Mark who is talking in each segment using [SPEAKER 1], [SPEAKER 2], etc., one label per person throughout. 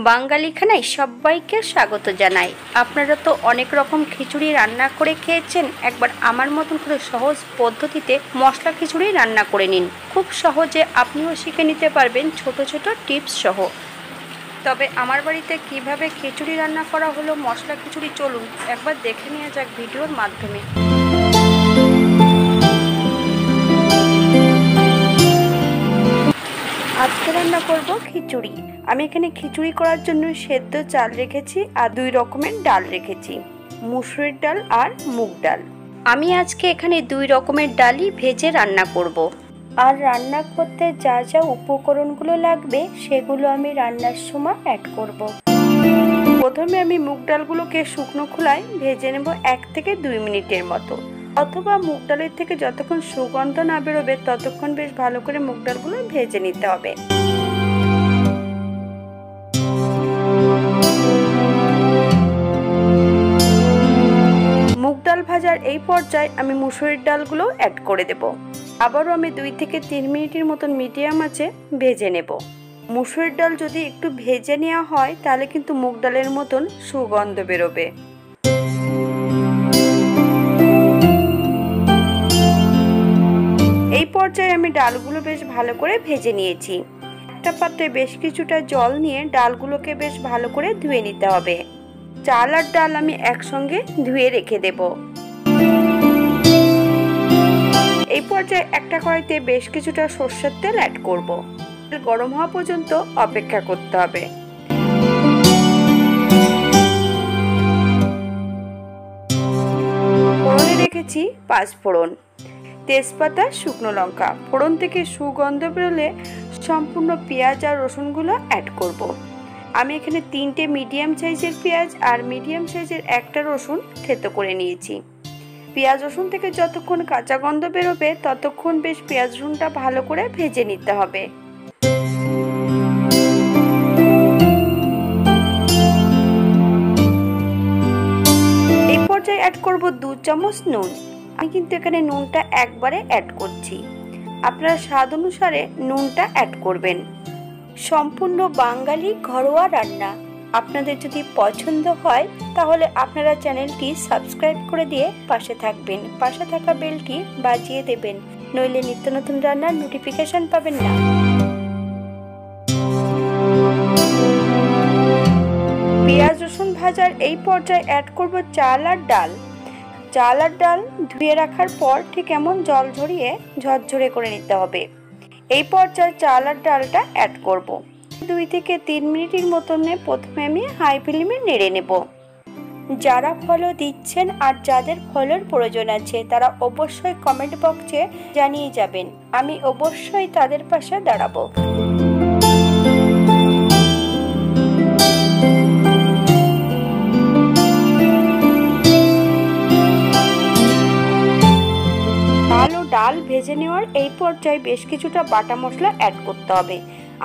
[SPEAKER 1] বাঙালি খানায় সবাইকে স্বাগত জানাই। আপনারা তো অনেক রকম খিচুড়ি রান্না করে খেয়েছেন, একবার আমার মতন করে সহজ পদ্ধতিতে মশলা খিচুড়ি রান্না করে নিন। খুব সহজে আপনিও শিখে নিতে পারবেন ছোট ছোট টিপস সহ। তবে আমার বাড়িতে কিভাবে খিচুড়ি রান্না করা হলো মশলা খিচুড়ি, চলুন একবার দেখে নেওয়া যাক ভিডিওর মাধ্যমে। আজকে রান্না করব খিচুড়ি। আমি এখানে খিচুড়ি করার জন্য সেদ্ধ চাল রেখেছি আর 2 রকমের ডাল রেখেছি, মুসুরির ডাল আর মুগ ডাল। আমি আজকে এখানে 2 রকমের ডালই ভেজে রান্না করব। আর রান্না করতে যা যা উপকরণগুলো লাগবে সেগুলো আমি রান্নার সময় অ্যাড করব। প্রথমে আমি মুগ ডালগুলোকে শুকনো খোলায় ভেজে নেব 1 থেকে 2 মিনিটের মতো, অথবা মুগ ডালের থেকে যতক্ষণ সুগন্ধ না বেরোবে ততক্ষণ বেশ ভালো করে মুগ ডালগুলো ভেজে নিতে হবে। মুগ ডাল ভাজার এই পর্যায়ে আমি মুসুরির ডালগুলো অ্যাড করে দেব। আবারও আমি 2 থেকে 3 মিনিটের মতন মিডিয়াম আঁচে ভেজে নেব। মুসুরির ডাল যদি একটু ভেজে নেওয়া হয় তাহলে কিন্তু মুগ ডালের মতন সুগন্ধ বেরোবে। এই পর্যায়ে আমি ডালগুলো বেশ ভালো করে ভেজে নিয়েছি। একটা পাত্রে বেশ কিছুটা জল নিয়ে ডালগুলোকে বেশ ভালো করে ধুয়ে নিতে হবে। চাল আর ডাল আমি একসঙ্গে ধুয়ে রেখে দেব। এই পর্যায়ে একটা কড়াইতে বেশ কিছুটা সরষের তেল অ্যাড করব। তেল গরম হওয়া পর্যন্ত অপেক্ষা করতে হবে। ফোড়নে রেখেছি 5 ফোড়ন, তেজপাতা, শুকনো লঙ্কা। ফোড়ন থেকে সুগন্ধ বেরোলে সম্পূর্ণ পেঁয়াজ আর রসুনগুলো অ্যাড করব। আমি এখানে 3টে মিডিয়াম সাইজের পেঁয়াজ আর মিডিয়াম সাইজের একটা রসুন থেতো করে নিয়েছি। পেঁয়াজ রসুন থেকে যতক্ষণ কাঁচা গন্ধ বেরোবে ততক্ষণ বেশ পেঁয়াজ রসুনটা ভালো করে ভেজে নিতে হবে। এই পর্যায়ে অ্যাড করব 2 চামচ নুন। আমি কিন্তু এখানে নুনটা একবারে অ্যাড করছি, আপনারা স্বাদ অনুসারে নুনটা অ্যাড করবেন। সম্পূর্ণ বাঙালি ঘরোয়া রান্না। আপনাদের যদি পছন্দ হয় তাহলে আপনারা চ্যানেলটি সাবস্ক্রাইব করে দিয়ে পাশে থাকবেন, পাশে থাকা বেলটি বাজিয়ে দেবেন, নইলে নিত্য নতুন রান্নার নোটিফিকেশন পাবেন না। পেঁয়াজ রসুন ভাজার এই পর্যায়ে অ্যাড করব চাল আর ডাল। চাল আর ডাল ধুয়ে রাখার পর ঠিক এমন জল ঝরিয়ে ঝরঝরে করে নিতে হবে। এই পর্যায়ে চাল আর ডালটা অ্যাড করব। 2 থেকে 3 মিনিটের মতন প্রথমে আমি হাই ফ্লেমে নেড়ে নেব। যারা ফলো দিচ্ছেন আর যাদের ফলোর প্রয়োজন আছে তারা অবশ্যই কমেন্ট বক্সে জানিয়ে যাবেন, আমি অবশ্যই তাদের পাশে দাঁড়াবো। ডাল ভেজে নেওয়ার এই পর্যায়ে বেশ কিছুটা বাটা মশলা অ্যাড করতে হবে।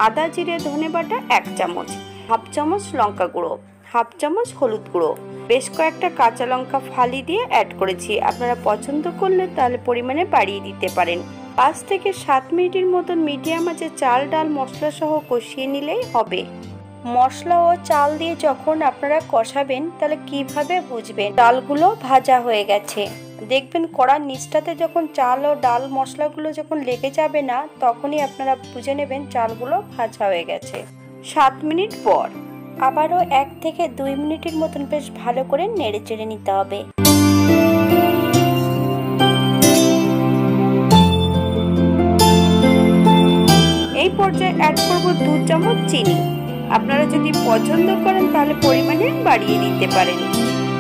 [SPEAKER 1] আদা জিরে ধনে বাটা 1 চামচ, হাফ চামচ লঙ্কা গুঁড়ো, হাফ চামচ হলুদ গুঁড়ো, বেশ কয়েকটা কাঁচা লঙ্কা ফালি দিয়ে অ্যাড করেছি। আপনারা পছন্দ করলে তাহলে পরিমাণে বাড়িয়ে দিতে পারেন। 5 থেকে 7 মিনিটের মতন মিডিয়াম আঁচে চাল ডাল মশলা সহ কষিয়ে নিলেই হবে। মশলা ও চাল দিয়ে যখন আপনারা কষাবেন তাহলে কিভাবে বুঝবেন ডালগুলো ভাজা হয়ে গেছে? দেখবেন কড়ার নিচটাতে যখন চাল ও ডাল মশলাগুলো যখন লেগে যাবে না তখনই আপনারা বুঝে নেবেন চালগুলো ভাজা হয়ে গেছে। 7 মিনিট পর আবারও 1 থেকে 2 মিনিটের মতন বেশ ভালো করে নেড়ে চেড়ে নিতে হবে। এই পর্যায়ে অ্যাড করব 2 চামচ চিনি। আপনারা যদি পছন্দ করেন তাহলে পরিমাণে বাড়িয়ে দিতে পারেন,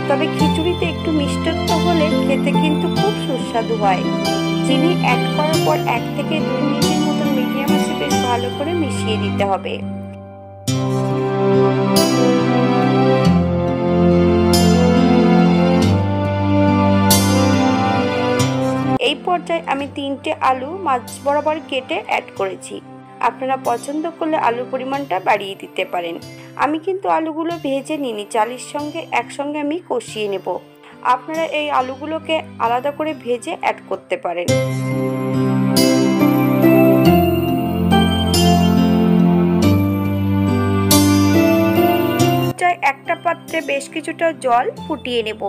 [SPEAKER 1] তবে খিচুড়িতে একটু মিষ্টত্ব হলে খেতে কিন্তু খুব সুস্বাদু হয়। চিনি অ্যাড করার পর 1 থেকে 2 মিনিটের মতো মিডিয়াম আঁচে বেশ ভালো করে মিশিয়ে দিতে হবে। এই পর্যায়ে আমি 3টে আলু মাঝ বরাবর কেটে অ্যাড করেছি। আপনারা পছন্দ করলে আলুর পরিমাণটা বাড়িয়ে দিতে পারেন। আমি কিন্তু আলুগুলো ভেজে নিইনি, চালের সঙ্গে একসঙ্গে আমি কষিয়ে নেব। আপনারা এই আলুগুলোকে আলাদা করে ভেজে অ্যাড করতে পারেন। একটা পাত্রে বেশ কিছুটা জল ফুটিয়ে নেব।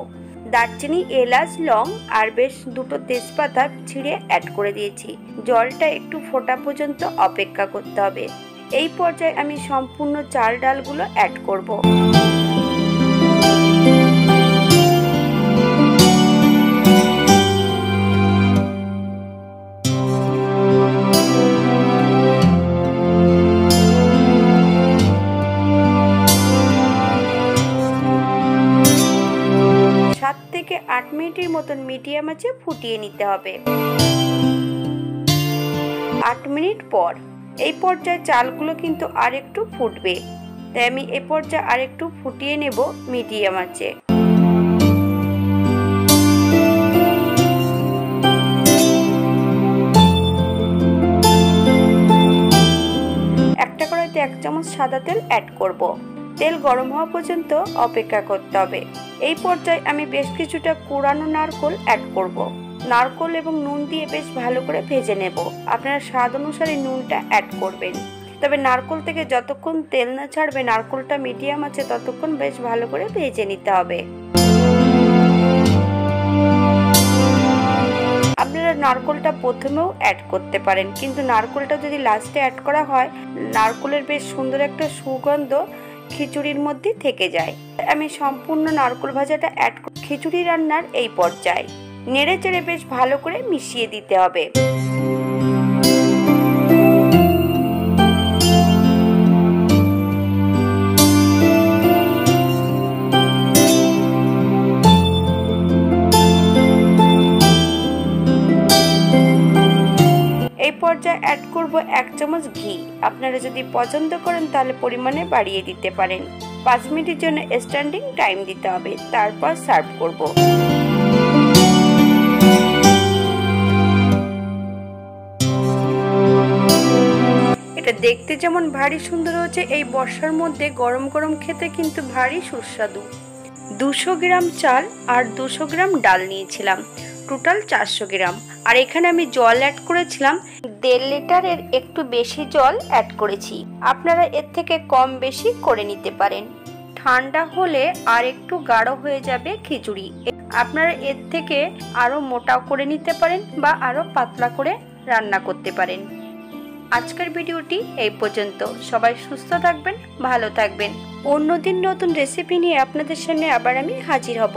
[SPEAKER 1] দারচিনি, এলাচ, লং আর বেশ দুটো তেজপাতা ছিঁড়ে অ্যাড করে দিয়েছি। জলটা একটু ফোটা পর্যন্ত অপেক্ষা করতে হবে। এই পর্যায়ে আমি সম্পূর্ণ চাল ডালগুলো অ্যাড করব। থেকে 8 মিনিটের মতন মিডিয়াম আঁচে ফুটিয়ে নিতে হবে। 8 মিনিট পর এই পর্যায়ে চালগুলো কিন্তু আর একটু ফুটবে, তাই আমি এই পর্যায়ে আর একটু ফুটিয়ে নেব মিডিয়াম আঁচে। একটা কড়াইতে 1 চামচ সাদা তেল অ্যাড করব। তেল গরম হওয়া পর্যন্ত অপেক্ষা করতে হবে। এই পর্যায়ে আমি বেশ কিছুটা কোরানো নারকেল অ্যাড করব। নারকেল এবং নুন দিয়ে বেশ ভালো করে ভেজে নেব। আপনারা স্বাদ অনুসারে নুনটা অ্যাড করবেন, তবে নারকেল থেকে যতক্ষণ তেল না ছাড়বে নারকেলটা মিডিয়াম আছে ততক্ষণ বেশ ভালো করে ভেজে নিতে হবে। আপনারা নারকেলটা প্রথমেও অ্যাড করতে পারেন, কিন্তু নারকেলটা যদি লাস্টে অ্যাড করা হয় নারকেলের বেশ সুন্দর একটা সুগন্ধ খিচুড়ির মধ্যে থেকে যায়। আমি সম্পূর্ণ নারকেল ভাজাটা অ্যাড করে খিচুড়ি রান্নার এই পর্যায়ে নেড়ে চেড়ে বেশ ভালো করে মিশিয়ে দিতে হবে। এই পর্যায়ে অ্যাড করব 1 চামচ ঘি। আপনারা যদি পছন্দ করেন তাহলে পরিমাণে বাড়িয়ে দিতে পারেন। 5 মিনিটের জন্য স্ট্যান্ডিং টাইম দিতে হবে, তারপর সার্ভ করব। এটা দেখতে যেমন ভারী সুন্দর হচ্ছে, এই বর্ষার মধ্যে গরম গরম খেতে কিন্তু ভারী সুস্বাদু। 200 গ্রাম চাল আর 200 গ্রাম ডাল নিয়েছিলাম, টোটাল 400 গ্রাম। আর এখানে আমি জল অ্যাড করেছিলাম 1.5 লিটারের একটু বেশি জল অ্যাড করেছি। আপনারা এর থেকে কম বেশি করে নিতে পারেন। ঠান্ডা হলে আর একটু গাঢ় হয়ে যাবে খিচুড়ি। আপনারা এর থেকে আরো মোটা করে নিতে পারেন বা আরো পাতলা করে রান্না করতে পারেন। আজকের ভিডিওটি এই পর্যন্ত। সবাই সুস্থ থাকবেন, ভালো থাকবেন। অন্যদিন নতুন রেসিপি নিয়ে আপনাদের সামনে আবার আমি হাজির হব।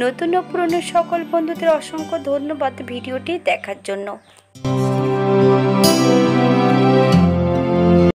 [SPEAKER 1] নতুন ও পুরনো সকল বন্ধুদের অসংখ্য ধন্যবাদ ভিডিওটি দেখার জন্য।